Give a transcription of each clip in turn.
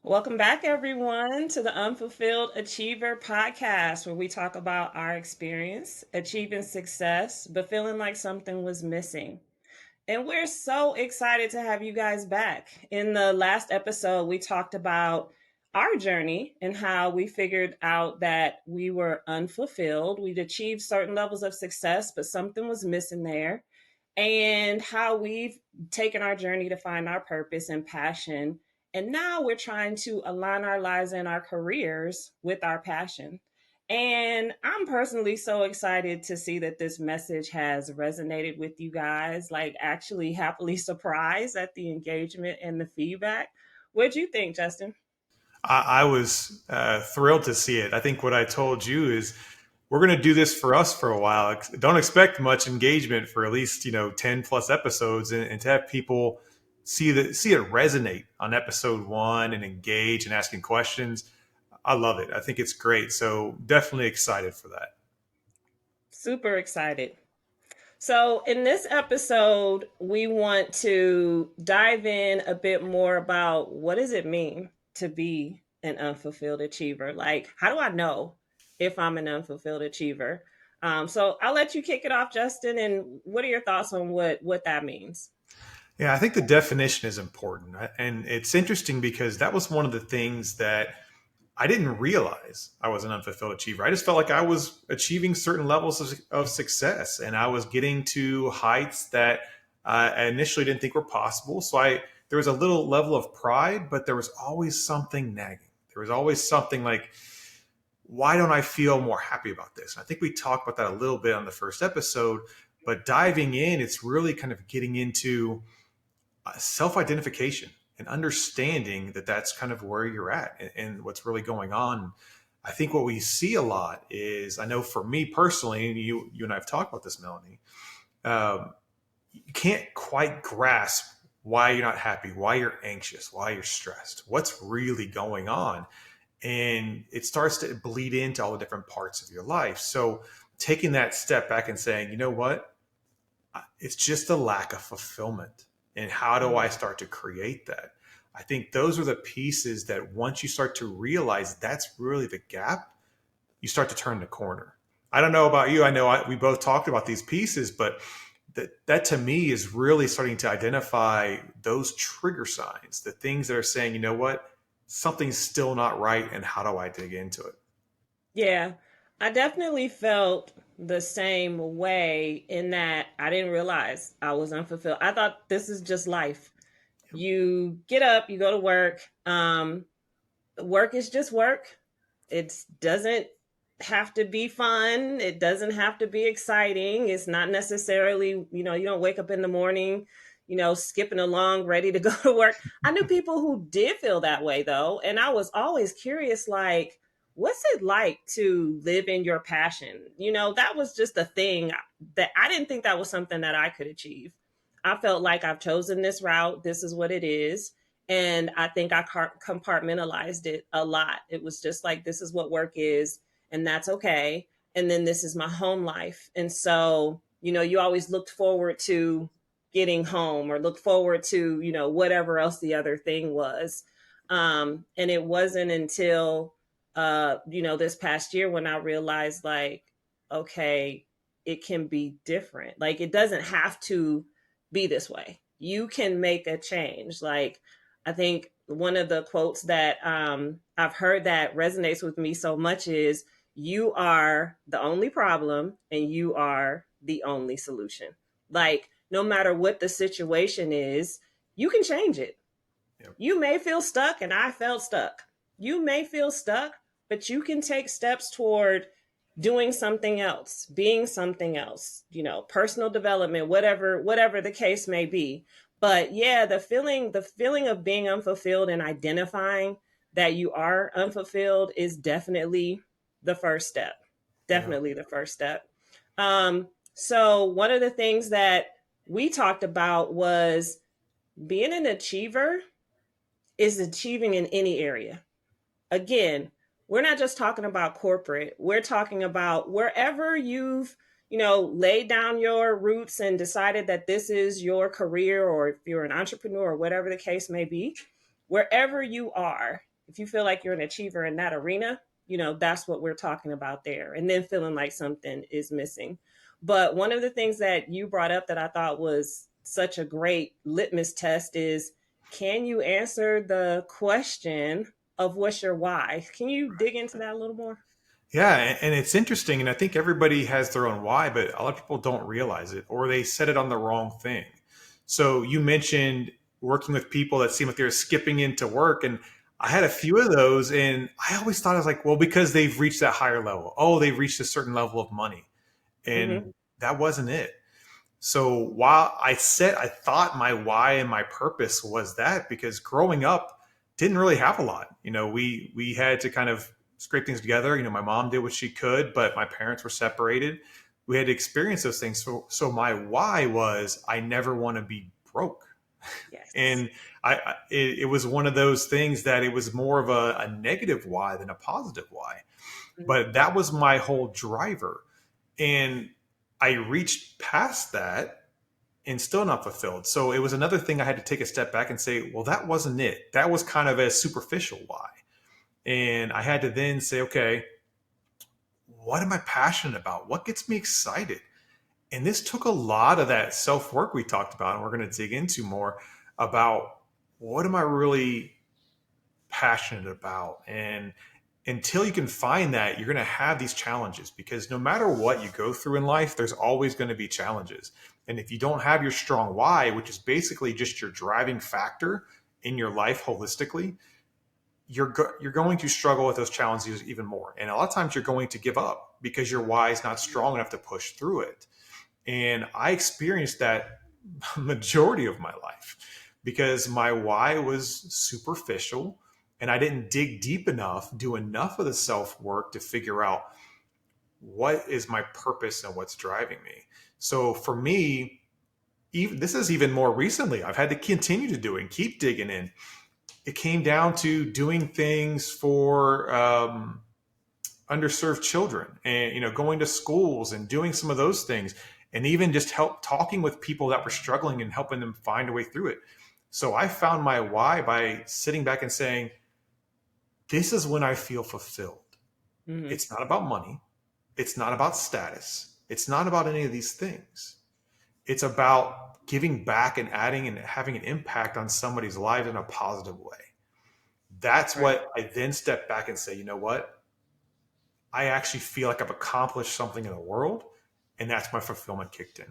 Welcome back, everyone, to the Unfulfilled Achiever podcast, where we talk about our experience achieving success, but feeling like something was missing. And we're so excited to have you guys back. In the last episode, we talked about our journey and how we figured out that we were unfulfilled. We'd achieved certain levels of success, but something was missing there. And how we've taken our journey to find our purpose and passion. And now we're trying to align our lives and our careers with our passion. And I'm personally so excited to see that this message has resonated with you guys, like actually happily surprised at the engagement and the feedback. What'd you think, Justin? I was thrilled to see it. I think what I told you is we're going to do this for us for a while. Don't expect much engagement for at least 10 plus episodes, and to have people see it resonate on episode one and engage and asking questions. I love it. I think it's great. So definitely excited for that. Super excited. So, in this episode, we want to dive in a bit more about what does it mean to be an unfulfilled achiever? Like, how do I know if I'm an unfulfilled achiever? So, I'll let you kick it off, Justin. And what are your thoughts on what that means? Yeah, I think the definition is important, and it's interesting because that was one of the things that I didn't realize I was an unfulfilled achiever. I just felt like I was achieving certain levels of success, and I was getting to heights that I initially didn't think were possible. So there was a little level of pride, but there was always something nagging. There was always something like, why don't I feel more happy about this? And I think we talked about that a little bit on the first episode, but diving in, it's really kind of getting into self-identification and understanding that that's kind of where you're at and what's really going on. I think what we see a lot is, I know for me personally, and you and I have talked about this, Melanie, you can't quite grasp why you're not happy, why you're anxious, why you're stressed, what's really going on. And it starts to bleed into all the different parts of your life. So taking that step back and saying, you know what, it's just a lack of fulfillment. And how do I start to create that? I think those are the pieces that once you start to realize that's really the gap, you start to turn the corner. I don't know about you. I know we both talked about these pieces, but that to me is really starting to identify those trigger signs, the things that are saying, you know what, something's still not right. And how do I dig into it? Yeah, I definitely felt the same way in that I didn't realize I was unfulfilled. I thought this is just life. You get up, you go to work. Work is just work. It doesn't have to be fun. It doesn't have to be exciting. It's not necessarily, you don't wake up in the morning, skipping along, ready to go to work. I knew people who did feel that way though. And I was always curious, like, what's it like to live in your passion? That was just a thing that I didn't think that was something that I could achieve. I felt like I've chosen this route. This is what it is. And I think I compartmentalized it a lot. It was just like, this is what work is, and that's okay. And then this is my home life. And so, you always looked forward to getting home or look forward to, whatever else the other thing was. And it wasn't until, this past year when I realized, like, okay, it can be different. Like, it doesn't have to be this way. You can make a change. Like, I think one of the quotes that I've heard that resonates with me so much is, you are the only problem and you are the only solution. Like, no matter what the situation is, you can change it. Yep. You may feel stuck, and I felt stuck. You may feel stuck, but you can take steps toward doing something else, being something else, personal development, whatever the case may be. But yeah, the feeling of being unfulfilled and identifying that you are unfulfilled is definitely the first step. Yeah. Definitely the first step. So one of the things that we talked about was being an achiever is achieving in any area. Again, we're not just talking about corporate. We're talking about wherever you've, laid down your roots and decided that this is your career, or if you're an entrepreneur or whatever the case may be, wherever you are, If you feel like you're an achiever in that arena, that's what we're talking about there. And then feeling like something is missing. But one of the things that you brought up that I thought was such a great litmus test is, can you answer the question of what's your why? Can you dig into that a little more? Yeah, and it's interesting, and I think everybody has their own why, but a lot of people don't realize it, or they set it on the wrong thing. So you mentioned working with people that seem like they're skipping into work, and I had a few of those, and I always thought, I was like, well, because they've reached that higher level. Oh, they've reached a certain level of money, and Mm-hmm. that wasn't it. So while I thought my why and my purpose was that, because growing up didn't really have a lot. We had to kind of scrape things together. My mom did what she could, but my parents were separated. We had to experience those things. So my why was, I never want to be broke. Yes. And it was one of those things that it was more of a negative why than a positive why. But that was my whole driver. And I reached past that and still not fulfilled. So it was another thing I had to take a step back and say, well, that wasn't it. That was kind of a superficial why. And I had to then say, okay, what am I passionate about? What gets me excited? And this took a lot of that self work we talked about, and we're going to dig into more about what am I really passionate about. And until you can find that, you're going to have these challenges, because no matter what you go through in life, there's always going to be challenges. And if you don't have your strong why, which is basically just your driving factor in your life holistically, you're going to struggle with those challenges even more. And a lot of times you're going to give up because your why is not strong enough to push through it. And I experienced that majority of my life because my why was superficial, and I didn't dig deep enough, do enough of the self work to figure out what is my purpose and what's driving me. So for me, even this is even more recently, I've had to continue to do it and keep digging in. It came down to doing things for underserved children, and going to schools and doing some of those things, and even just help talking with people that were struggling and helping them find a way through it. So I found my why by sitting back and saying, this is when I feel fulfilled. Mm-hmm. It's not about money, it's not about status, it's not about any of these things. It's about giving back and adding and having an impact on somebody's life in a positive way. That's Right. what I then step back and say, you know what, I actually feel like I've accomplished something in the world, and that's my fulfillment kicked in.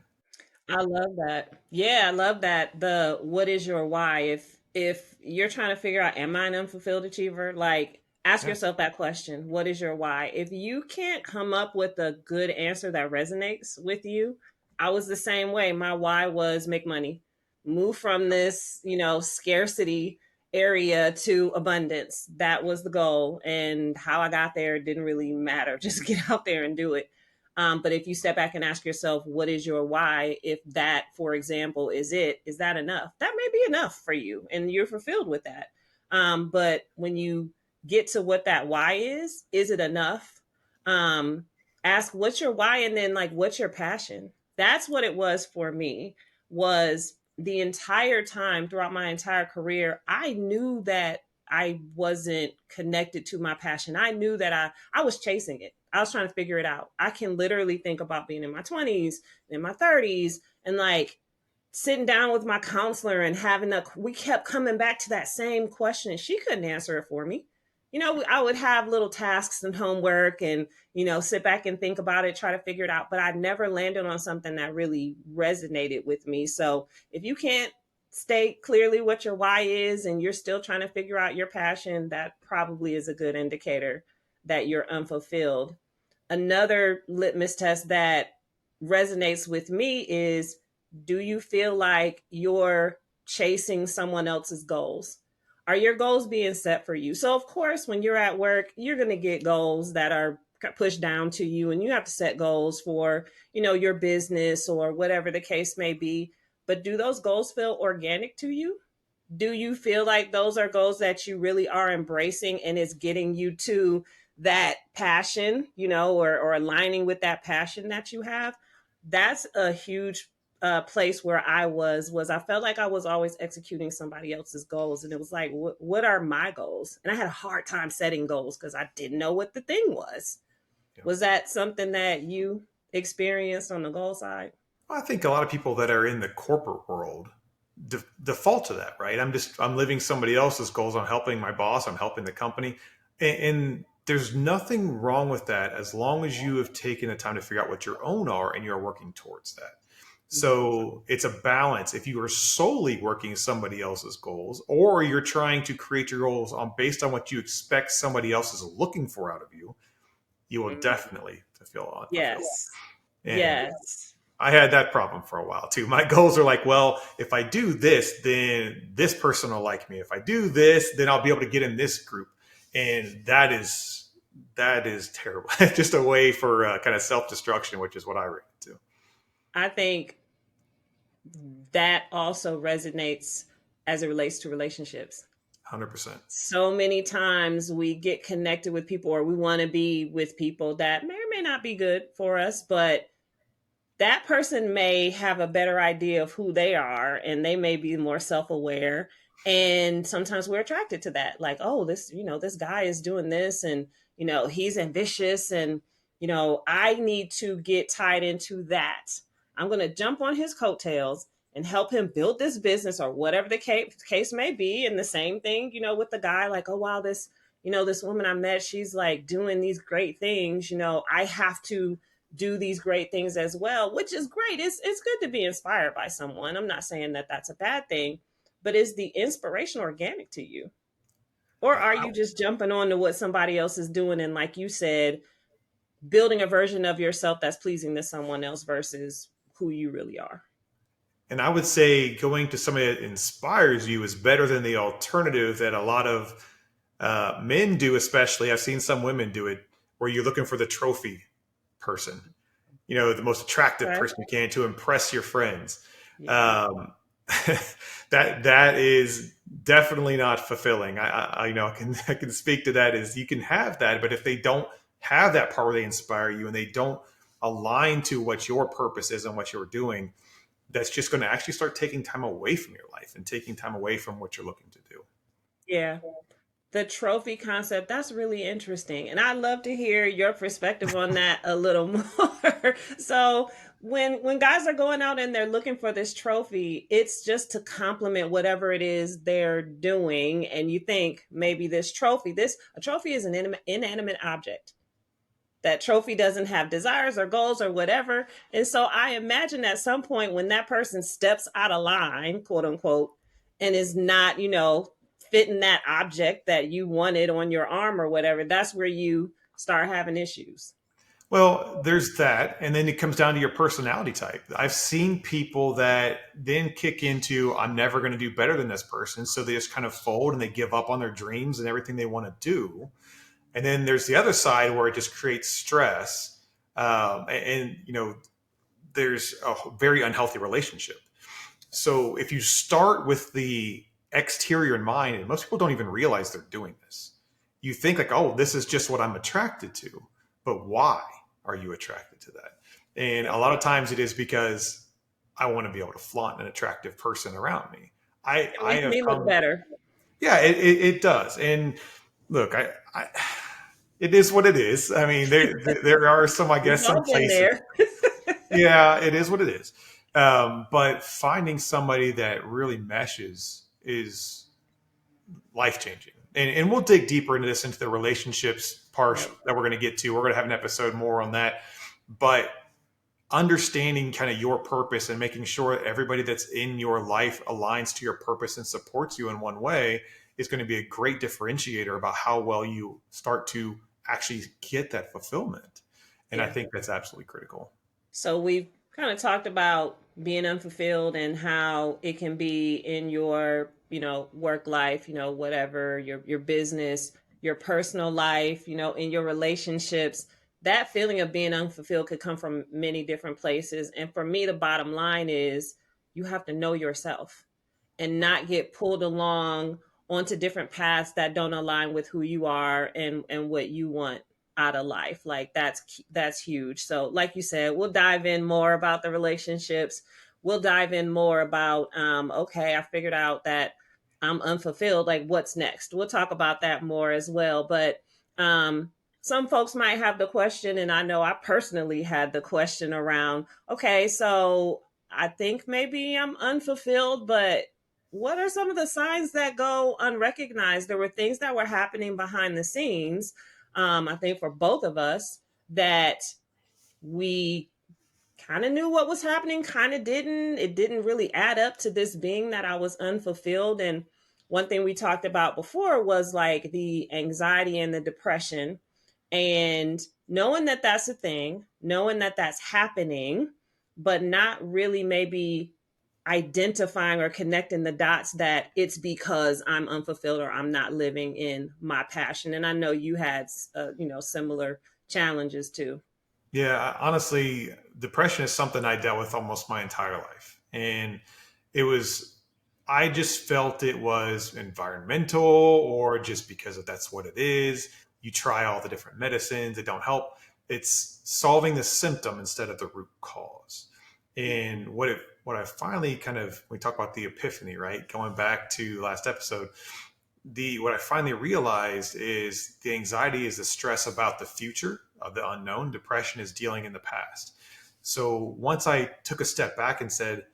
I love that. Yeah, I love that. The what is your why? If you're trying to figure out, am I an unfulfilled achiever? Like, ask Yeah. yourself that question. What is your why? If you can't come up with a good answer that resonates with you, I was the same way. My why was make money, move from this, scarcity area to abundance. That was the goal. And how I got there didn't really matter. Just get out there and do it. But if you step back and ask yourself, what is your why? If that, for example, is that enough? That may be enough for you and you're fulfilled with that. But when you get to what that why is it enough? Um, Ask what's your why, and then like, what's your passion? That's what it was for me, was the entire time throughout my entire career, I knew that I wasn't connected to my passion. I knew that I was chasing it. I was trying to figure it out. I can literally think about being in my 20s, in my 30s, and like sitting down with my counselor and we kept coming back to that same question, and she couldn't answer it for me. I would have little tasks and homework and, sit back and think about it, try to figure it out, but I never landed on something that really resonated with me. So if you can't state clearly what your why is and you're still trying to figure out your passion, that probably is a good indicator that you're unfulfilled. Another litmus test that resonates with me is, do you feel like you're chasing someone else's goals? Are your goals being set for you? So, of course, when you're at work, you're going to get goals that are pushed down to you, and you have to set goals for, your business or whatever the case may be. But do those goals feel organic to you? Do you feel like those are goals that you really are embracing and it's getting you to that passion, or aligning with that passion that you have? That's a huge place where I was I felt like I was always executing somebody else's goals, and it was like, what are my goals? And I had a hard time setting goals because I didn't know what the thing was. Yeah. Was that something that you experienced on the goal side? I think a lot of people that are in the corporate world default to that, right? I'm living somebody else's goals. I'm helping my boss. I'm helping the company, and there's nothing wrong with that as long as you have taken the time to figure out what your own are and you're working towards that. So it's a balance. If you are solely working somebody else's goals, or you're trying to create your goals on based on what you expect somebody else is looking for out of you, you will Mhm. definitely fulfill. Yes. And Yes. I had that problem for a while too. My goals are like, well, if I do this, then this person will like me. If I do this, then I'll be able to get in this group, and that is terrible. Just a way for kind of self destruction, which is what I ran into. I think that also resonates as it relates to relationships. 100%. So many times we get connected with people, or we want to be with people that may or may not be good for us, but that person may have a better idea of who they are, and they may be more self-aware, and sometimes we're attracted to that, like, oh, this guy is doing this, and he's ambitious, and I need to get tied into that. I'm going to jump on his coattails and help him build this business, or whatever the case may be. And the same thing, with the guy, like, oh wow, this woman I met, she's like doing these great things, I have to do these great things as well, which is great. It's good to be inspired by someone. I'm not saying that that's a bad thing, but is the inspiration organic to you? Or are you just jumping on to what somebody else is doing, and, like you said, building a version of yourself that's pleasing to someone else versus who you really are? And I would say going to somebody that inspires you is better than the alternative that a lot of men do, especially. I've seen some women do it where you're looking for the trophy person, the most attractive Okay. person you can to impress your friends. Yeah. Um, that is definitely not fulfilling. I can speak to that. Is you can have that, but if they don't have that part where they inspire you and they don't align to what your purpose is and what you're doing, that's just going to actually start taking time away from your life and taking time away from what you're looking to do. Yeah. The trophy concept, that's really interesting, and I'd love to hear your perspective on that a little more. So when guys are going out and they're looking for this trophy, it's just to complement whatever it is they're doing, and you think maybe this a trophy is an inanimate object. That trophy doesn't have desires or goals or whatever. And so I imagine at some point when that person steps out of line, quote unquote, and is not, fitting that object that you wanted on your arm or whatever, that's where you start having issues. Well, there's that. And then it comes down to your personality type. I've seen people that then kick into, I'm never going to do better than this person. So they just kind of fold and they give up on their dreams and everything they want to do. And then there's the other side where it just creates stress. There's a very unhealthy relationship. So if you start with the exterior in mind, and most people don't even realize they're doing this, you think like, oh, this is just what I'm attracted to. But why are you attracted to that? And a lot of times it is because I want to be able to flaunt an attractive person around me. It I makes have me look come, better. yeah, it does. And look, it is what it is. I mean, there are some, I We've guess, some all been places. there. Yeah, it is what it is. But finding somebody that really meshes is life changing. And we'll dig deeper into this, into the relationships part Yep. that we're going to get to. We're going to have an episode more on that. But understanding kind of your purpose and making sure that everybody that's in your life aligns to your purpose and supports you in one way is going to be a great differentiator about how well you start to actually get that fulfillment. And I Yeah. think that's absolutely critical. So we've kind of talked about being unfulfilled and how it can be in your, work life, whatever, your business, your personal life, in your relationships. That feeling of being unfulfilled could come from many different places. And for me, the bottom line is you have to know yourself and not get pulled along onto different paths that don't align with who you are and what you want out of life. Like that's huge. So like you said, we'll dive in more about the relationships we'll dive in more about, okay, I figured out that I'm unfulfilled. Like, what's next? We'll talk about that more as well. But um, some folks might have the question, and I know I personally had the question around, okay, so I think maybe I'm unfulfilled, but what are some of the signs that go unrecognized? There were things that were happening behind the scenes, I think for both of us, that we kind of knew what was happening, kind of didn't. It didn't really add up to this being that I was unfulfilled. And one thing we talked about before was like the anxiety and the depression, and knowing that that's a thing, knowing that that's happening, but not really maybe identifying or connecting the dots that it's because I'm unfulfilled or I'm not living in my passion. And I know you had, similar challenges too. Yeah, honestly, depression is something I dealt with almost my entire life. And it was, I just felt it was environmental or just because of that's what it is. You try all the different medicines, they don't help. It's solving the symptom instead of the root cause. And what I finally kind of, we talk about the epiphany, right? Going back to last episode, the what I finally realized is the anxiety is the stress about the future of the unknown. Depression is dealing in the past. So once I took a step back and said,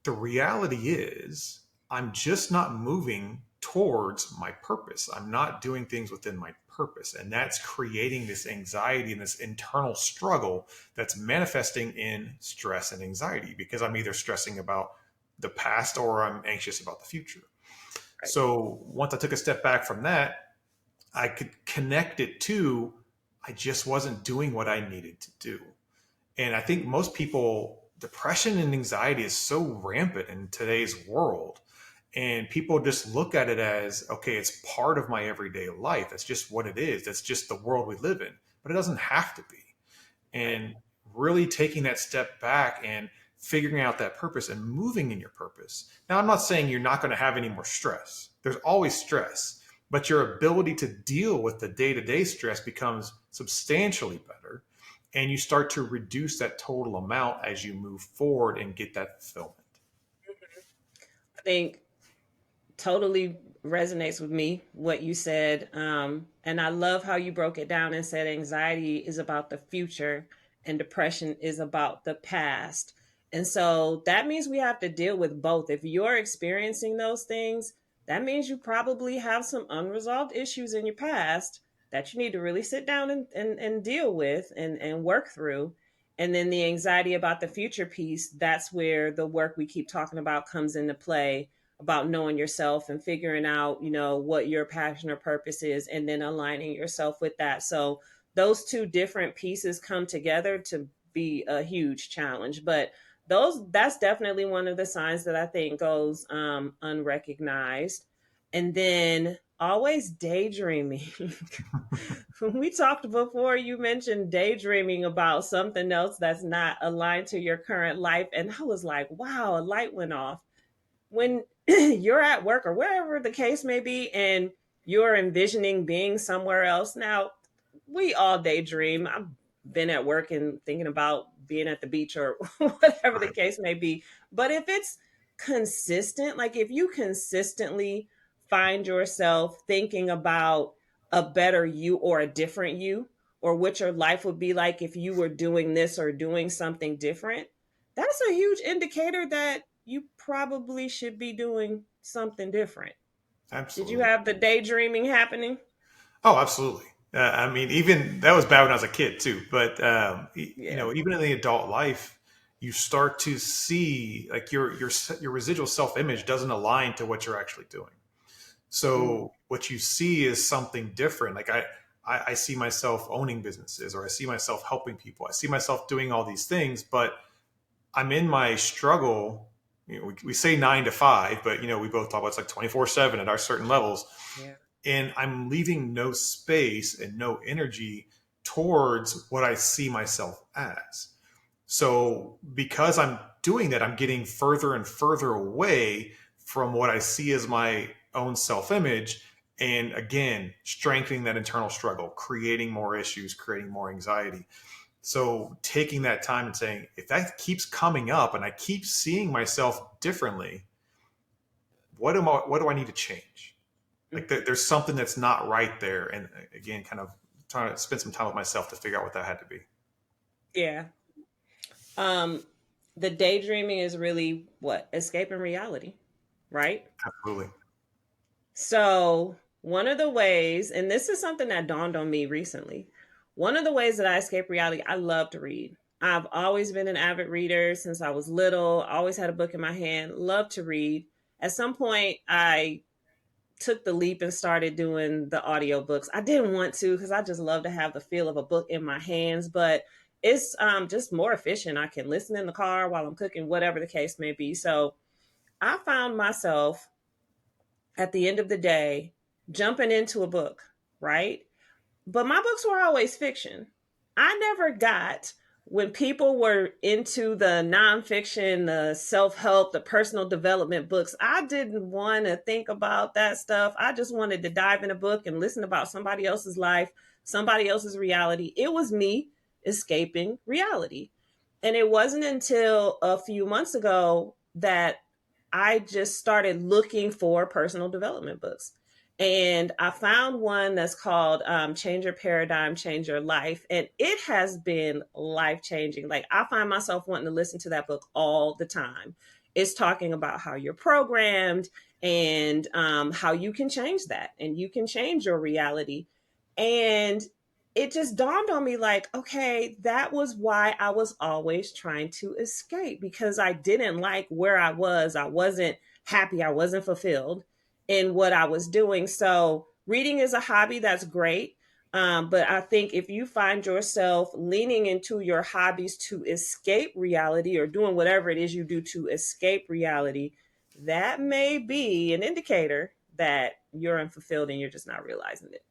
the reality is I'm just not moving towards my purpose. I'm not doing things within my purpose. And that's creating this anxiety and this internal struggle that's manifesting in stress and anxiety because I'm either stressing about the past or I'm anxious about the future. Right. So once I took a step back from that, I could connect it to I just wasn't doing what I needed to do. And I think most people, depression and anxiety is so rampant in today's world. And people just look at it as, okay, it's part of my everyday life. That's just what it is. That's just the world we live in. But it doesn't have to be. Right. And really taking that step back and figuring out that purpose and moving in your purpose. Now, I'm not saying you're not going to have any more stress. There's always stress, but your ability to deal with the day to day stress becomes substantially better. And you start to reduce that total amount as you move forward and get that fulfillment. I think totally resonates with me what you said, and I love how you broke it down and said anxiety is about the future and depression is about the past. And so that means we have to deal with both. If you're experiencing those things, that means you probably have some unresolved issues in your past that you need to really sit down and deal with and work through. And then the anxiety about the future piece, that's where the work we keep talking about comes into play, about knowing yourself and figuring out, what your passion or purpose is, and then aligning yourself with that. So those two different pieces come together to be a huge challenge. But that's definitely one of the signs that I think goes unrecognized. And then always daydreaming. When we talked before, you mentioned daydreaming about something else that's not aligned to your current life. And I was like, wow, a light went off when you're at work or wherever the case may be and you're envisioning being somewhere else. Now, we all daydream. I've been at work and thinking about being at the beach or whatever the Right. case may be. But if it's consistent, like if you consistently find yourself thinking about a better you or a different you, or what your life would be like if you were doing this or doing something different, that's a huge indicator that you probably should be doing something different. Did you Absolutely. have the daydreaming happening? Oh, absolutely. I mean, even that was bad when I was a kid too. But Yeah. even in the adult life, you start to see like your residual self image doesn't align to what you're actually doing. Mm, So what you see is something different. Like I see myself owning businesses, or I see myself helping people. I see myself doing all these things, but I'm in my struggle. We say 9 to 5, but we both talk about it's like 24/7 at our certain levels, yeah. and I'm leaving no space and no energy towards what I see myself as. So because I'm doing that, I'm getting further and further away from what I see as my own self image. And again, strengthening that internal struggle, creating more issues, creating more anxiety. So taking that time and saying, if that keeps coming up and I keep seeing myself differently, what do I need to change? Like there's something that's not right there. And again, kind of trying to spend some time with myself to figure out what that had to be. Yeah. Um, the daydreaming is really what? Escaping reality, right? Absolutely. So, one of the ways, and this is something that dawned on me recently, one of the ways that I escape reality, I love to read. I've always been an avid reader since I was little, always had a book in my hand, love to read. At some point, I took the leap and started doing the audiobooks. I didn't want to because I just love to have the feel of a book in my hands, but it's just more efficient. I can listen in the car while I'm cooking, whatever the case may be. So I found myself at the end of the day jumping into a book, right? But my books were always fiction. I never got when people were into the nonfiction, the self help, the personal development books. I didn't want to think about that stuff. I just wanted to dive in a book and listen about somebody else's life, somebody else's reality. It was me escaping reality. And it wasn't until a few months ago that I just started looking for personal development books. And I found one that's called Change Your Paradigm, Change Your Life. And it has been life changing. Like, I find myself wanting to listen to that book all the time. It's talking about how you're programmed and how you can change that and you can change your reality. And it just dawned on me like, okay, that was why I was always trying to escape because I didn't like where I was. I wasn't happy. I wasn't fulfilled in what I was doing. So, reading is a hobby that's great. But I think if you find yourself leaning into your hobbies to escape reality or doing whatever it is you do to escape reality, that may be an indicator that you're unfulfilled and you're just not realizing it.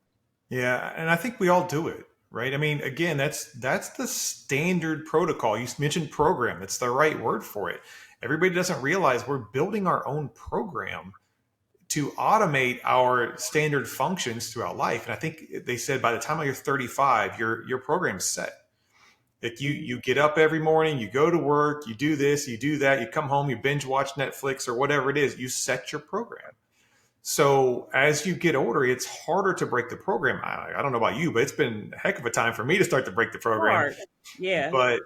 Yeah, and I think we all do it, right? I mean, again, that's the standard protocol. You mentioned program. It's the right word for it. Everybody doesn't realize we're building our own program to automate our standard functions throughout life. And I think they said by the time you're 35, your program's set. Like you get up every morning, you go to work, you do this, you do that, you come home, you binge watch Netflix or whatever it is, you set your program. So as you get older, it's harder to break the program. I don't know about you, but it's been a heck of a time for me to start to break the program. Hard. Yeah. But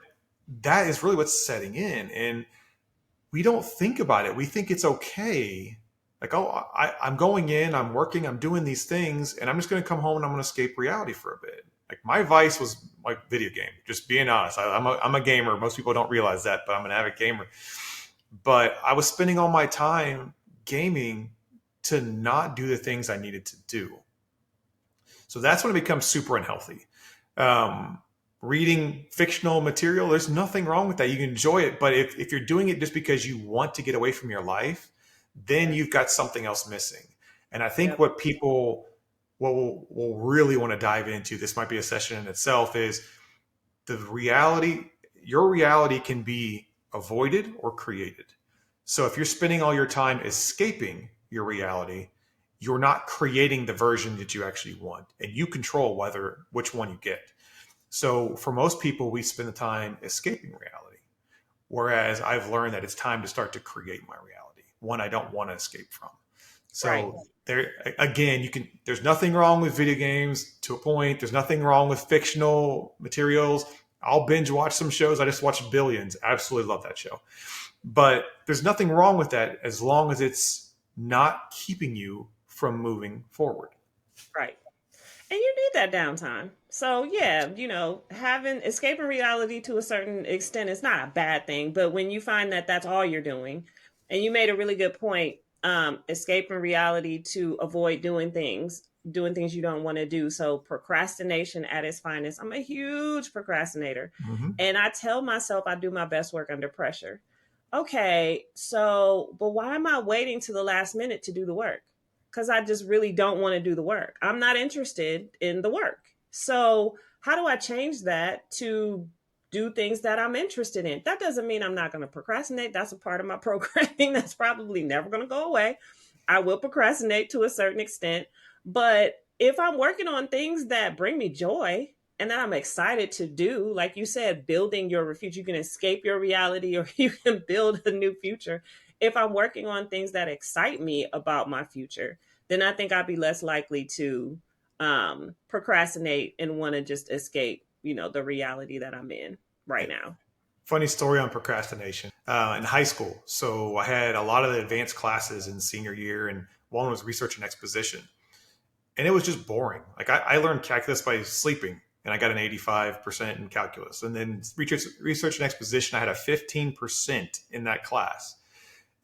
that is really what's setting in. And we don't think about it. We think it's okay. Like, oh, I'm going in, I'm working, I'm doing these things, and I'm just going to come home and I'm going to escape reality for a bit. Like my vice was like video game. Just being honest, I'm a gamer. Most people don't realize that, but I'm an avid gamer. But I was spending all my time gaming to not do the things I needed to do. So that's when it becomes super unhealthy. Um, Reading fictional material, there's nothing wrong with that. You can enjoy it. But if you're doing it just because you want to get away from your life, then you've got something else missing. And I think Yep. what people will really want to dive into, this might be a session in itself, is the reality. Your reality can be avoided or created. So if you're spending all your time escaping your reality, you're not creating the version that you actually want, and you control which one you get. So for most people, we spend the time escaping reality, whereas I've learned that it's time to start to create my reality, one I don't want to escape from. Right. So there again, there's nothing wrong with video games to a point. There's nothing wrong with fictional materials. I'll binge watch some shows. I just watched Billions. Absolutely love that show. But there's nothing wrong with that as long as it's not keeping you from moving forward. Right. And you need that downtime. So yeah, having escaping reality to a certain extent is not a bad thing. But when you find that that's all you're doing, and you made a really good point, escaping reality to avoid doing things you don't want to do. So procrastination at its finest. I'm a huge procrastinator, Mm-hmm. and I tell myself I do my best work under pressure. Okay, so but why am I waiting to the last minute to do the work? Because I just really don't want to do the work. I'm not interested in the work. So, how do I change that to do things that I'm interested in? That doesn't mean I'm not going to procrastinate. That's a part of my programming that's probably never going to go away. I will procrastinate to a certain extent. But if I'm working on things that bring me joy and that I'm excited to do. Like you said, building your future. You can escape your reality or you can build a new future. If I'm working on things that excite me about my future, then I think I'd be less likely to procrastinate and want to just escape, the reality that I'm in right now. Funny story on procrastination in high school. So I had a lot of the advanced classes in senior year, and one was research and exposition. And it was just boring. Like I learned calculus by sleeping, and I got an 85% in calculus. And then research and exposition, I had a 15% in that class.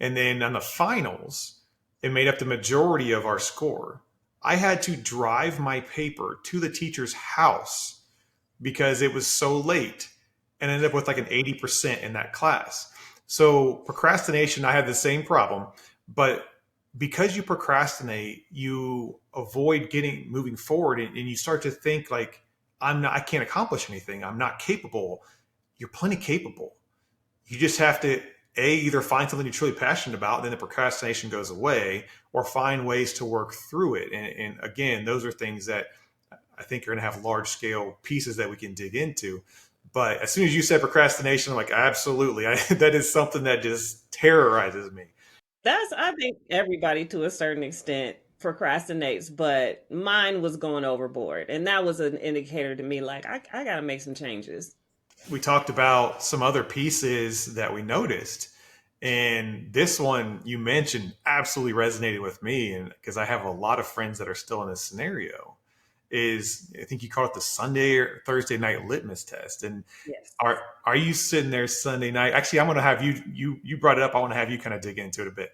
And then on the finals, it made up the majority of our score. I had to drive my paper to the teacher's house because it was so late, and ended up with like an 80% in that class. So procrastination, I had the same problem, but because you procrastinate, you avoid moving forward, and you start to think like, I can't accomplish anything. I'm not capable. You're plenty capable. You just have to either find something you're truly passionate about, then the procrastination goes away, or find ways to work through it. And again, those are things that I think are going to have large scale pieces that we can dig into. But as soon as you said procrastination, I'm like, absolutely. That is something that just terrorizes me. I think everybody to a certain extent procrastinates, but mine was going overboard. And that was an indicator to me, like, I got to make some changes. We talked about some other pieces that we noticed. And this one you mentioned absolutely resonated with me. And because I have a lot of friends that are still in this scenario, is I think you call it the Sunday or Thursday night litmus test. And Yes. are you sitting there Sunday night? Actually, I'm going to have you brought it up. I want to have you kind of dig into it a bit.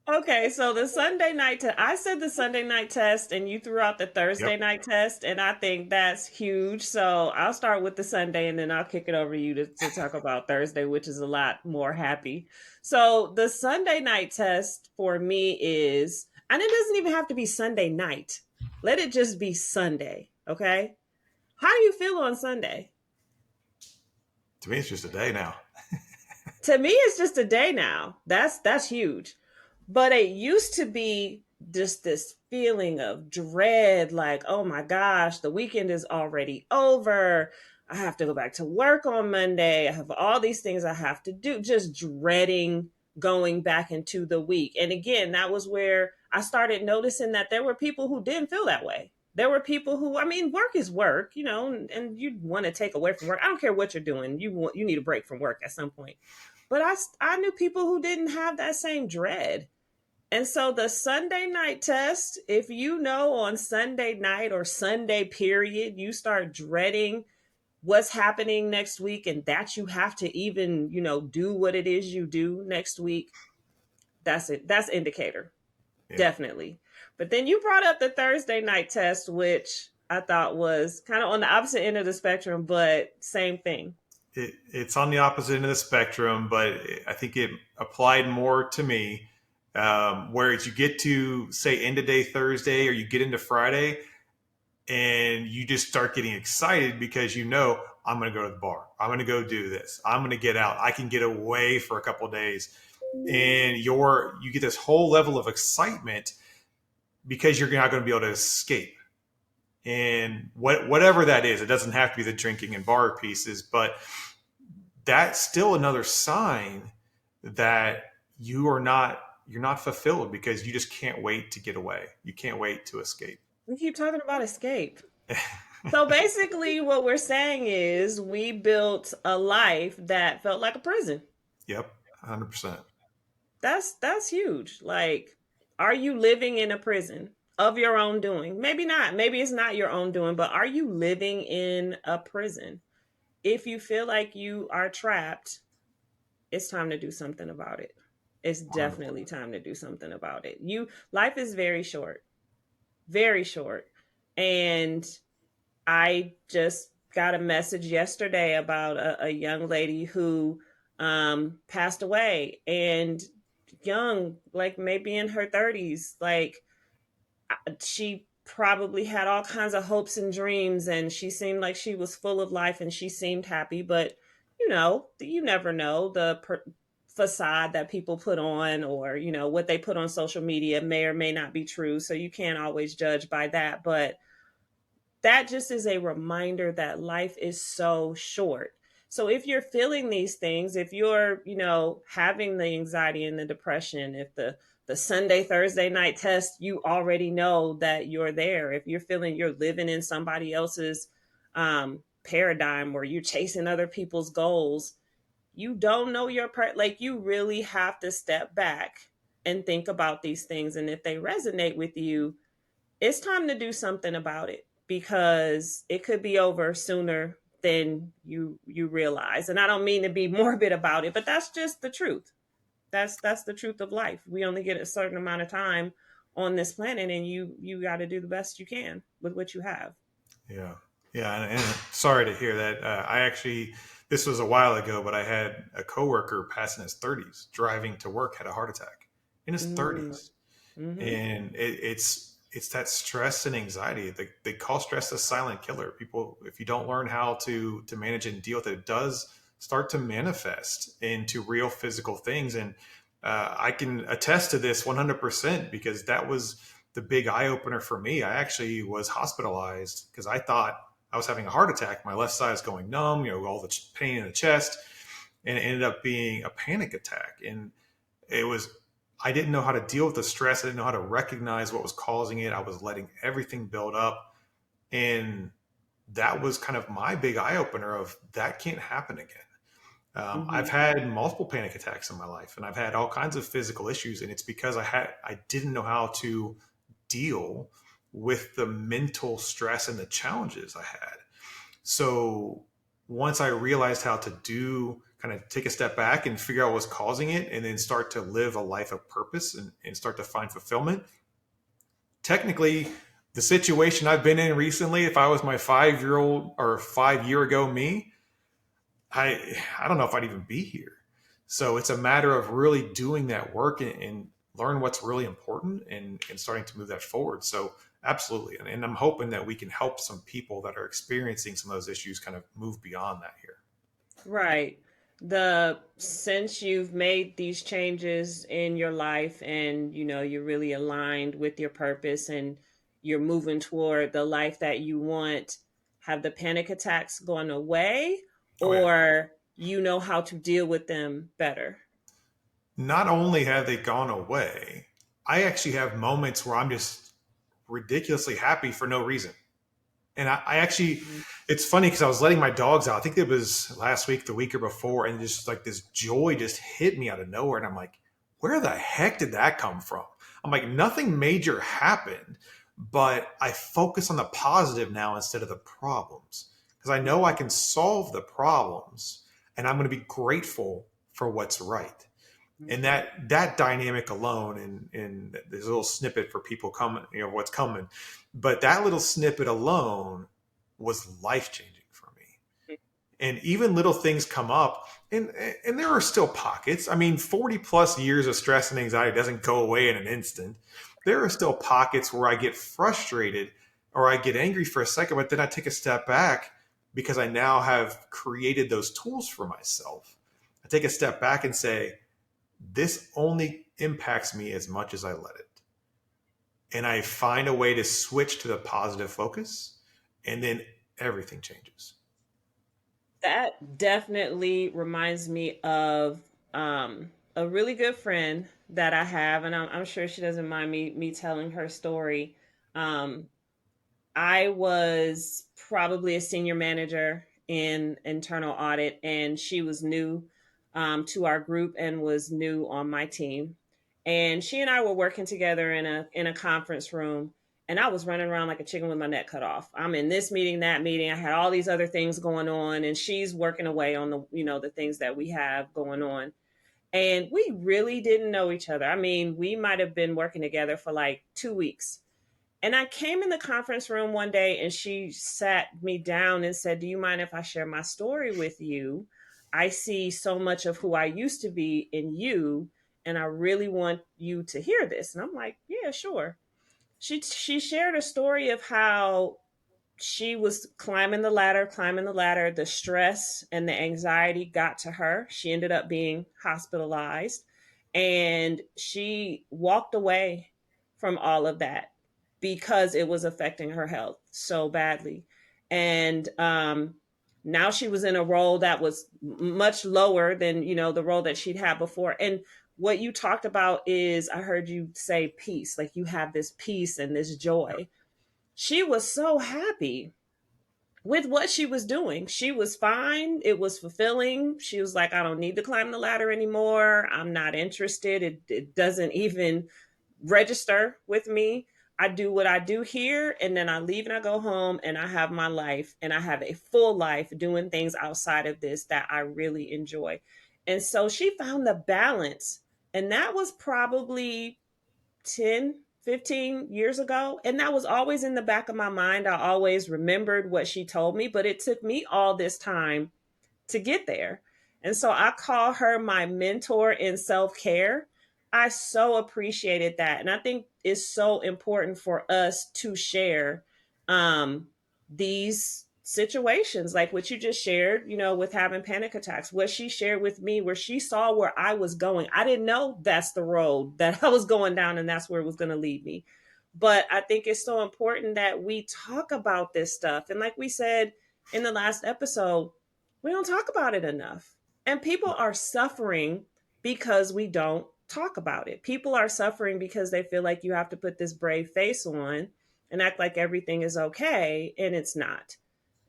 Okay, so the Sunday night I said the Sunday night test and you threw out the Thursday Yep. night test, and I think that's huge. So I'll start with the Sunday and then I'll kick it over to you to talk about Thursday, which is a lot more happy. So the Sunday night test for me is, and it doesn't even have to be Sunday night. Let it just be Sunday, okay? How do you feel on Sunday? To me, it's just a day now. To me, it's just a day now. That's huge. But it used to be just this feeling of dread, like, oh my gosh, the weekend is already over. I have to go back to work on Monday. I have all these things I have to do, just dreading going back into the week. And again, that was where I started noticing that there were people who didn't feel that way. There were people who, I mean, work is work, and you want to take away from work. I don't care what you're doing. You need a break from work at some point. But I knew people who didn't have that same dread. And so the Sunday night test, if you know on Sunday night or Sunday period, you start dreading what's happening next week and that you have to even, do what it is you do next week, that's it. That's indicator. Yeah. Definitely. But then you brought up the Thursday night test, which I thought was kind of on the opposite end of the spectrum, but same thing. It's on the opposite end of the spectrum, but I think it applied more to me. Whereas you get to say end of day Thursday or you get into Friday, and you just start getting excited because I'm going to go to the bar. I'm going to go do this. I'm going to get out. I can get away for a couple of days, and you get this whole level of excitement because you're not going to be able to escape. And whatever that is, it doesn't have to be the drinking and bar pieces, but that's still another sign that you're not fulfilled because you just can't wait to get away. You can't wait to escape. We keep talking about escape. So basically, what we're saying is we built a life that felt like a prison. Yep, 100%. That's huge. Like, are you living in a prison of your own doing? Maybe not. Maybe it's not your own doing, but are you living in a prison? If you feel like you are trapped, it's time to do something about it. It's 100%. definitely time to do something about it. Life is very short. Very short. And I just got a message yesterday about a young lady who passed away, and young, like maybe in her 30s. Like, she probably had all kinds of hopes and dreams, and she seemed like she was full of life and she seemed happy. But, you never know. Facade that people put on, or, what they put on social media may or may not be true. So you can't always judge by that. But that just is a reminder that life is so short. So if you're feeling these things, if you're, having the anxiety and the depression, if the Sunday, Thursday night test, you already know that you're there. If you're feeling you're living in somebody else's paradigm, or you're chasing other people's goals, you don't know your part. Like, you really have to step back and think about these things. And if they resonate with you, it's time to do something about it, because it could be over sooner than you realize. And I don't mean to be morbid about it, but that's just the truth. That's the truth of life. We only get a certain amount of time on this planet, and you got to do the best you can with what you have. Yeah. Yeah. And sorry to hear that. I actually, this was a while ago, but I had a coworker pass in his 30s driving to work, had a heart attack in his Mm, 30s. mm-hmm. And it's that stress and anxiety. They call stress a silent killer. People, if you don't learn how to manage it and deal with it, it does start to manifest into real physical things. And I can attest to this 100% because that was the big eye opener for me. I actually was hospitalized because I thought I was having a heart attack. My left side is going numb, all the pain in the chest, and it ended up being a panic attack. And it was, I didn't know how to deal with the stress. I didn't know how to recognize what was causing it. I was letting everything build up. And that was kind of my big eye opener of that can't happen again. I've Mm-hmm. had multiple panic attacks in my life, and I've had all kinds of physical issues, and it's because I didn't know how to deal with the mental stress and the challenges I had. So once I realized how to do, kind of take a step back and figure out what's causing it, and then start to live a life of purpose and start to find fulfillment, technically, the situation I've been in recently, if I was my 5 year old or 5 year ago me, I don't know if I'd even be here. So it's a matter of really doing that work and learn what's really important and starting to move that forward. So absolutely. And I'm hoping that we can help some people that are experiencing some of those issues kind of move beyond that here. Right. The Since you've made these changes in your life, and you're really aligned with your purpose, and you're moving toward the life that you want, have the panic attacks gone away, Oh yeah. or you know how to deal with them better? Not only have they gone away, I actually have moments where I'm just ridiculously happy for no reason. And I actually, Mhm. it's funny because I was letting my dogs out. I think it was last week, the week or before, and just like this joy just hit me out of nowhere. And I'm like, where the heck did that come from? I'm like, nothing major happened, but I focus on the positive now instead of the problems because I know I can solve the problems and I'm going to be grateful for what's right. And Mhm. that dynamic alone, and there's a little snippet for people coming, what's coming, but that little snippet alone was life changing for me. And even little things come up, and there are still pockets. I mean, 40 plus years of stress and anxiety doesn't go away in an instant. There are still pockets where I get frustrated or I get angry for a second, but then I take a step back because I now have created those tools for myself. I take a step back and say, this only impacts me as much as I let it. And I find a way to switch to the positive focus, and then everything changes. That definitely reminds me of a really good friend that I have, and I'm sure she doesn't mind me telling her story. Um, I was probably a senior manager in internal audit, and she was new to our group and was new on my team. And she and I were working together in a conference room, and I was running around like a chicken with my neck cut off. I'm in this meeting, that meeting. I had all these other things going on, and she's working away on the things that we have going on. And we really didn't know each other. I mean, we might have been working together for like 2 weeks, and I came in the conference room one day, and she sat me down and said, "Do you mind if I share my story with you? I see so much of who I used to be in you, and I really want you to hear this." And I'm like, "Yeah, sure." She shared a story of how she was climbing the ladder. The stress and the anxiety got to her. She ended up being hospitalized, and she walked away from all of that because it was affecting her health. so badly. And now she was in a role that was much lower than, the role that she'd had before. And what you talked about is, I heard you say peace, like you have this peace and this joy. She was so happy with what she was doing. She was fine. It was fulfilling. She was like, I don't need to climb the ladder anymore. I'm not interested. It doesn't even register with me. I do what I do here, and then I leave and I go home and I have my life, and I have a full life doing things outside of this that I really enjoy. And so she found the balance. And that was probably 10, 15 years ago. And that was always in the back of my mind. I always remembered what she told me, but it took me all this time to get there. And so I call her my mentor in self care. I so appreciated that. And I think it's so important for us to share these situations, like what you just shared, with having panic attacks, what she shared with me, where she saw where I was going. I didn't know that's the road that I was going down and that's where it was going to lead me. But I think it's so important that we talk about this stuff. And like we said in the last episode, we don't talk about it enough. And people are suffering because we don't talk about it. People are suffering because they feel like you have to put this brave face on and act like everything is okay, and it's not.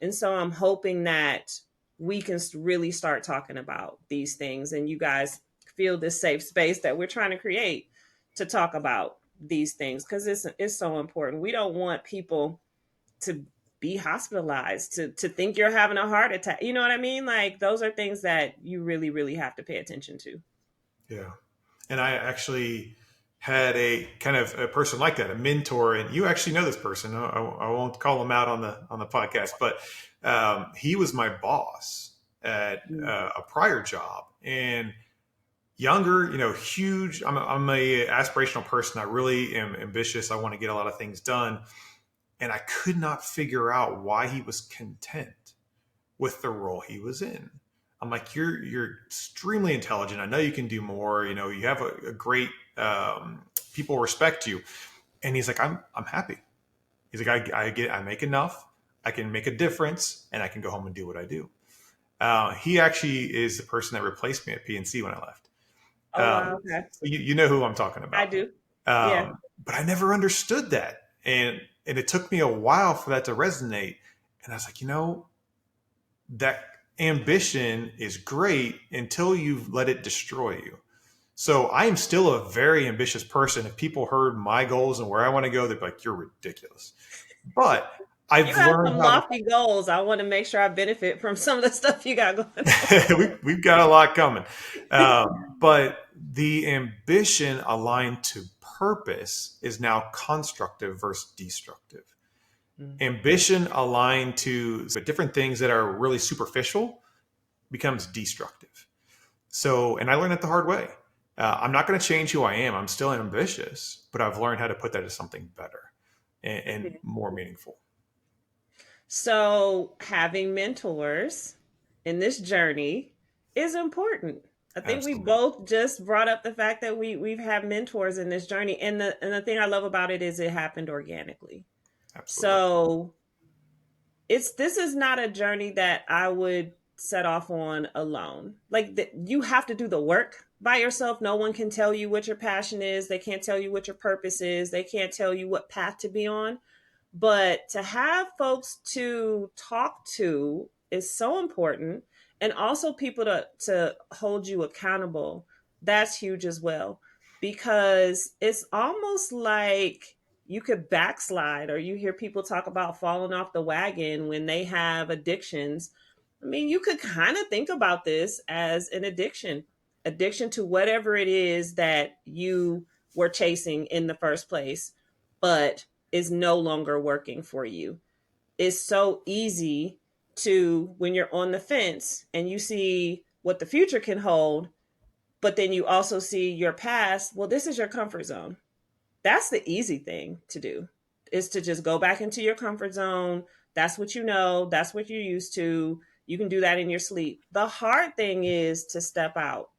And so I'm hoping that we can really start talking about these things, and you guys feel this safe space that we're trying to create to talk about these things, because it's so important. We don't want people to be hospitalized, to think you're having a heart attack. You know what I mean? Like, those are things that you really, really have to pay attention to. Yeah. And I actually had a kind of a person like that, a mentor, and you actually know this person. I won't call him out on the podcast, but he was my boss at a prior job, and younger, huge. I'm a aspirational person. I really am ambitious. I want to get a lot of things done, and I could not figure out why he was content with the role he was in. I'm like, you're extremely intelligent. I know you can do more. You have a great people respect you. And he's like, I'm happy. He's like, I make enough. I can make a difference, and I can go home and do what I do. He actually is the person that replaced me at PNC when I left. Oh, wow. Okay. So you know who I'm talking I about. do. Yeah. But I never understood that, and it took me a while for that to resonate. And I was like, that ambition is great until you've let it destroy you. So I am still a very ambitious person. If people heard my goals and where I want to go, they'd be like, "You're ridiculous." But You I've have learned some how to. lofty goals. I want to make sure I benefit from some of the stuff you got going on. We've got a lot coming, but the ambition aligned to purpose is now constructive versus destructive. Ambition aligned to different things that are really superficial becomes destructive. So, and I learned it the hard way. I'm not going to change who I am. I'm still ambitious, but I've learned how to put that as something better and more meaningful. So, having mentors in this journey is important. I think we Absolutely. both just brought up the fact that we've had mentors in this journey, and the thing I love about it is it happened organically. Absolutely. So, this is not a journey that I would set off on alone. Like, you have to do the work by yourself. No one can tell you what your passion is. They can't tell you what your purpose is. They can't tell you what path to be on. But to have folks to talk to is so important. And also people to hold you accountable. That's huge as well. Because it's almost like you could backslide, or you hear people talk about falling off the wagon when they have addictions. I mean, you could kind of think about this as an addiction to whatever it is that you were chasing in the first place, but is no longer working for you. It's so easy to, when you're on the fence and you see what the future can hold, but then you also see your past. Well, this is your comfort zone. That's the easy thing to do, is to just go back into your comfort zone. That's what you know, that's what you're used to. You can do that in your sleep. The hard thing is to step out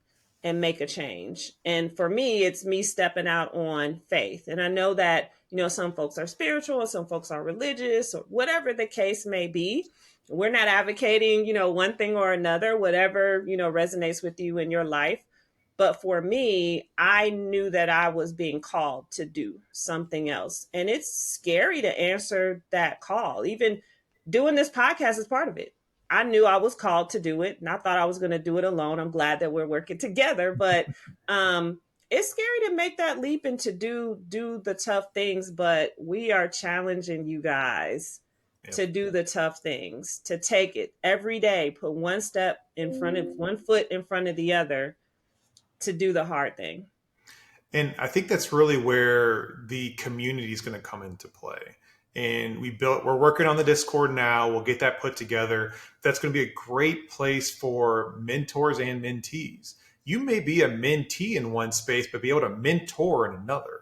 and make a change. And for me, it's me stepping out on faith. And I know that, some folks are spiritual, or some folks are religious, or whatever the case may be. We're not advocating, one thing or another, whatever, resonates with you in your life. But for me, I knew that I was being called to do something else. And it's scary to answer that call. Even doing this podcast is part of it. I knew I was called to do it, and I thought I was going to do it alone. I'm glad that we're working together, but it's scary to make that leap and to do the tough things. But we are challenging you guys Yep. to do the tough things, to take it every day, put one step in front of one foot in front of the other, to do the hard thing. And I think that's really where the community is going to come into play. And we're working on the Discord now. We'll get that put together. That's going to be a great place for mentors and mentees. You may be a mentee in one space, but be able to mentor in another.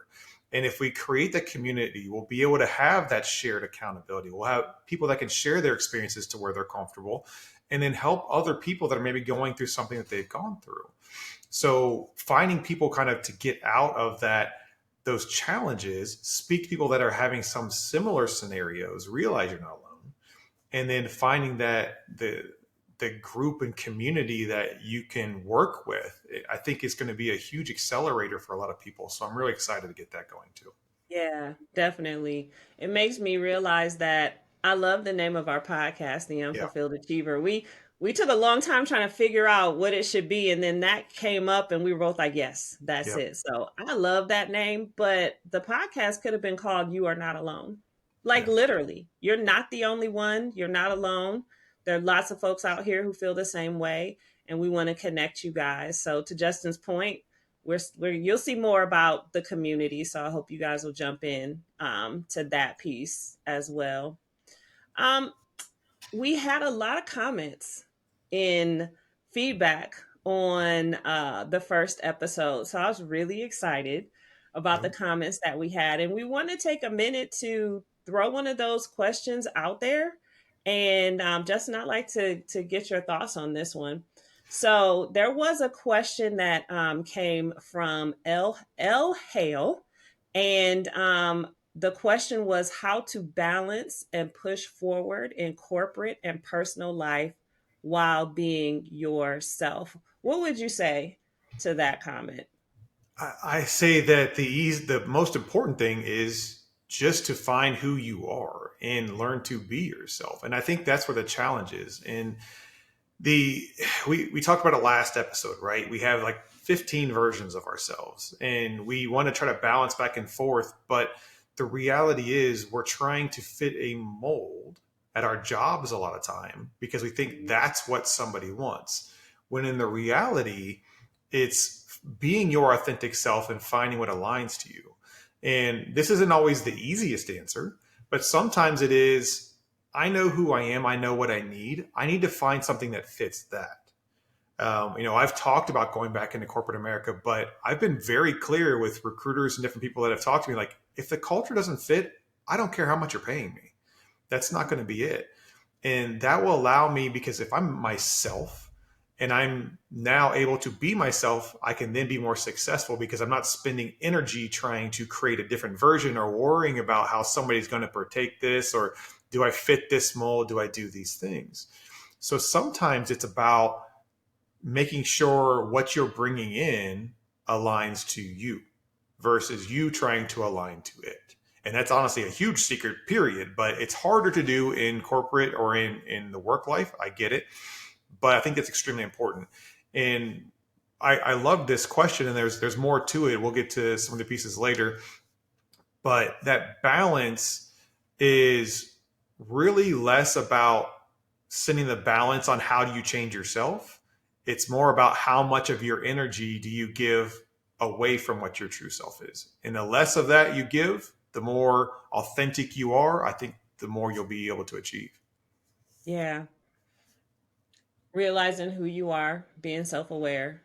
And if we create that community, we'll be able to have that shared accountability. We'll have people that can share their experiences to where they're comfortable, and then help other people that are maybe going through something that they've gone through. So finding people kind of to get out of those challenges, speak to people that are having some similar scenarios, realize you're not alone, and then finding that the group and community that you can work with, I think is going to be a huge accelerator for a lot of people. So I'm really excited to get that going too. Yeah, definitely. It makes me realize that I love the name of our podcast, The Yeah. Unfulfilled Achiever. We took a long time trying to figure out what it should be, and then that came up and we were both like, yes, that's Yep. it. So I love that name, but the podcast could have been called You Are Not Alone. Like, Yeah. literally, you're not the only one. You're not alone. There are lots of folks out here who feel the same way, and we want to connect you guys. So to Justin's point, you'll see more about the community. So I hope you guys will jump in to that piece as well. Um, we had a lot of comments in feedback on the first episode. So I was really excited about the Yep. comments that we had. And we want to take a minute to throw one of those questions out there. And Justin, I'd like to get your thoughts on this one. So there was a question that came from L Hale, and the question was how to balance and push forward in corporate and personal life while being yourself. What would you say to that comment? I say that the most important thing is just to find who you are and learn to be yourself. And I think that's where the challenge is. And the we talked about it last episode, right? We have like 15 versions of ourselves, and we want to try to balance back and forth. But the reality is we're trying to fit a mold at our jobs a lot of time because we think that's what somebody wants. When in the reality, it's being your authentic self and finding what aligns to you. And this isn't always the easiest answer, but sometimes it is. I know who I am. I know what I need. I need to find something that fits that. I've talked about going back into corporate America, but I've been very clear with recruiters and different people that have talked to me. Like, if the culture doesn't fit, I don't care how much you're paying me. That's not going to be it. And that will allow me, because if I'm myself and I'm now able to be myself, I can then be more successful because I'm not spending energy trying to create a different version or worrying about how somebody's going to partake this, or do I fit this mold? Do I do these things? So sometimes it's about making sure what you're bringing in aligns to you versus you trying to align to it. And that's honestly a huge secret, period. But it's harder to do in corporate or in the work life. I get it. But I think it's extremely important. And I love this question, and there's more to it. We'll get to some of the pieces later. But that balance is really less about setting the balance on how do you change yourself. It's more about how much of your energy do you give away from what your true self is. And the less of that you give, the more authentic you are, I think the more you'll be able to achieve. Yeah. Realizing who you are, being self aware,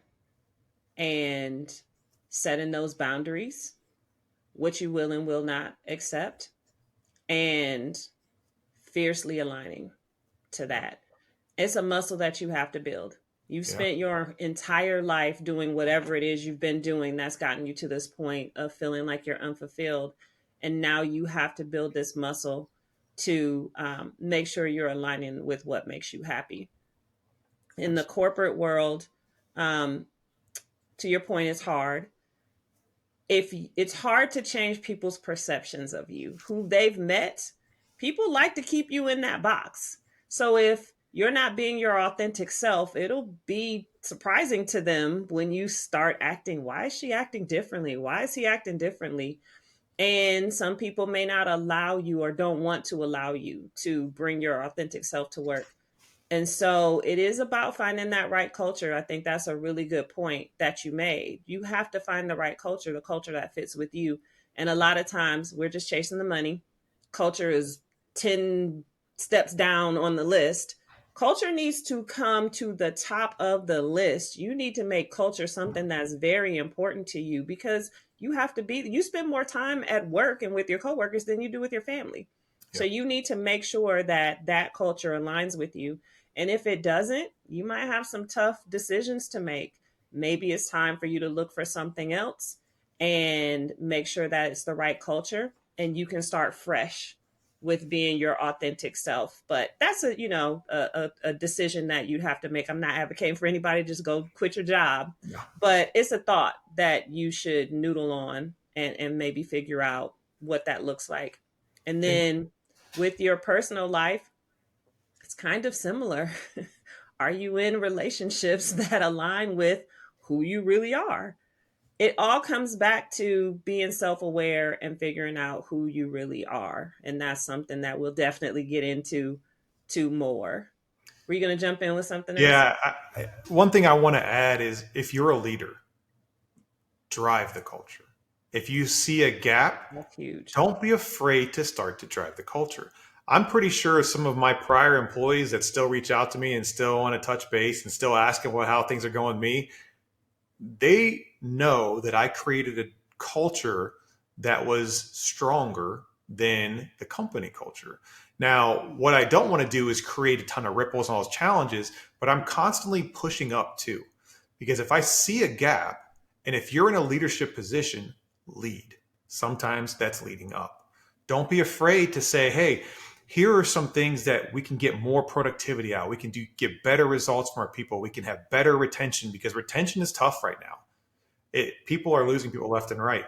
and setting those boundaries, what you will and will not accept, and fiercely aligning to that. It's a muscle that you have to build. You've Yeah. spent your entire life doing whatever it is you've been doing that's gotten you to this point of feeling like you're unfulfilled. And now you have to build this muscle to make sure you're aligning with what makes you happy. In the corporate world, um, to your point, it's hard. If it's hard to change people's perceptions of you, who they've met, people like to keep you in that box. So if you're not being your authentic self, it'll be surprising to them when you start acting. Why is she acting differently? Why is he acting differently? And some people may not allow you or don't want to allow you to bring your authentic self to work. And so it is about finding that right culture. I think that's a really good point that you made. You have to find the culture that fits with you. And a lot of times we're just chasing the money. Culture is 10 steps down on the list. Culture needs to come to the top of the list. You need to make culture something that's very important to you, because you spend more time at work and with your coworkers than you do with your family. So Yep. you need to make sure that that culture aligns with you, and if it doesn't, you might have some tough decisions to make. Maybe it's time for you to look for something else and make sure that it's the right culture and you can start fresh with being your authentic self. But that's a decision that you'd have to make. I'm not advocating for anybody to just go quit your job, Yeah. but it's a thought that you should noodle on and maybe figure out what that looks like. And And then with your personal life, it's kind of similar. Are you in relationships that align with who you really are? It all comes back to being self aware and figuring out who you really are. And that's something that we'll definitely get into more. Were you going to jump in with something else? yeah, one thing I want to add is if you're a leader, drive the culture. If you see a gap, That's huge. don't be afraid to start to drive the culture. I'm pretty sure some of my prior employees that still reach out to me and still want to touch base and still asking how things are going with me, they know that I created a culture that was stronger than the company culture. Now, what I don't want to do is create a ton of ripples and all those challenges, but I'm constantly pushing up too. Because if I see a gap, and if you're in a leadership position, lead. Sometimes that's leading up. Don't be afraid to say, hey, here are some things that we can get more productivity out. We can get better results from our people. We can have better retention, because retention is tough right now. People are losing people left and right,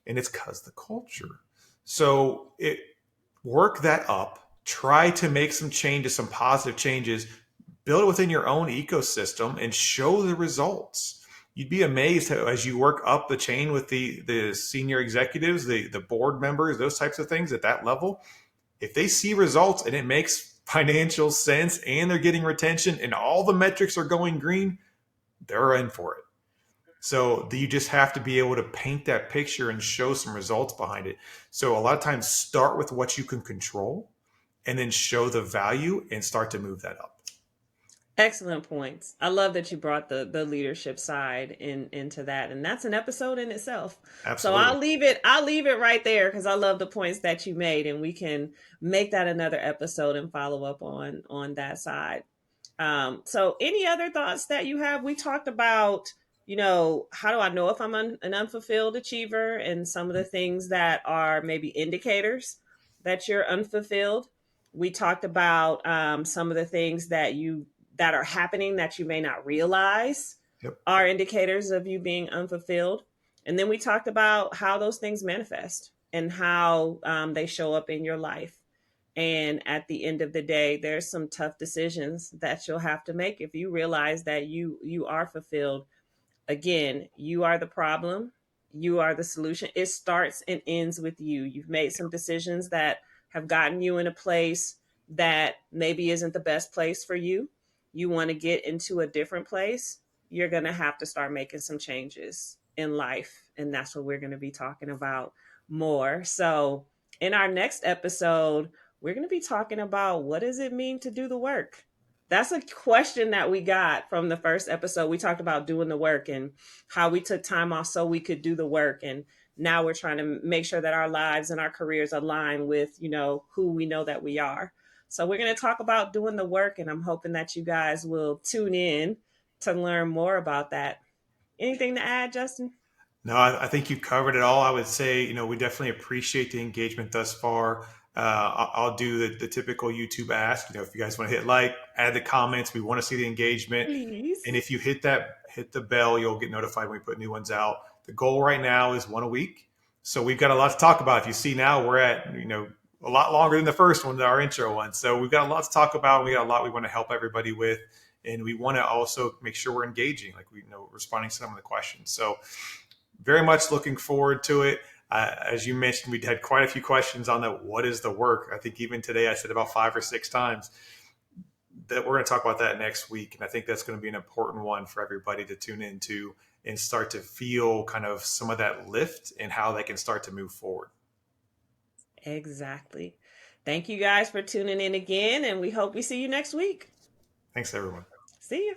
and it's because the culture. So work that up. Try to make some changes, some positive changes. Build it within your own ecosystem and show the results. You'd be amazed how, as you work up the chain with the senior executives, the board members, those types of things at that level, if they see results and it makes financial sense and they're getting retention and all the metrics are going green, they're in for it. So you just have to be able to paint that picture and show some results behind it. So a lot of times start with what you can control and then show the value and start to move that up. Excellent points. I love that you brought the leadership side into that, and that's an episode in itself. So Absolutely. I'll leave it right there because I love the points that you made, and we can make that another episode and follow up on that side. So any other thoughts that you have? We talked about, how do I know if I'm an unfulfilled achiever, and some of the things that are maybe indicators that you're unfulfilled. We talked about some of the things that are happening that you may not realize Yep. are indicators of you being unfulfilled. And then we talked about how those things manifest and how they show up in your life. And at the end of the day, there's some tough decisions that you'll have to make if you realize that you are fulfilled. Again, you are the problem, you are the solution. It starts and ends with you. You've made some decisions that have gotten you in a place that maybe isn't the best place for you. You want to get into a different place. You're going to have to start making some changes in life. And that's what we're going to be talking about more. So, in our next episode, we're going to be talking about what does it mean to do the work? That's a question that we got from the first episode. We talked about doing the work and how we took time off so we could do the work. And now we're trying to make sure that our lives and our careers align with, who we know that we are. So we're going to talk about doing the work, and I'm hoping that you guys will tune in to learn more about that. Anything to add, Justin? No, I think you covered it all. I would say, we definitely appreciate the engagement thus far. I'll do the typical YouTube ask. If you guys want to hit like, add the comments. We want to see the engagement. Please. And if you hit the bell, you'll get notified when we put new ones out. The goal right now is one a week. So we've got a lot to talk about. If you see now, we're at, a lot longer than the first one, our intro one. So we've got a lot to talk about. We got a lot we want to help everybody with. And we want to also make sure we're engaging, like responding to some of the questions. So very much looking forward to it. As you mentioned, we had quite a few questions on that. What is the work? I think even today I said about 5 or 6 times that we're going to talk about that next week. And I think that's going to be an important one for everybody to tune into and start to feel kind of some of that lift and how they can start to move forward. Exactly. Thank you guys for tuning in again, and we hope we see you next week. Thanks, everyone. See you.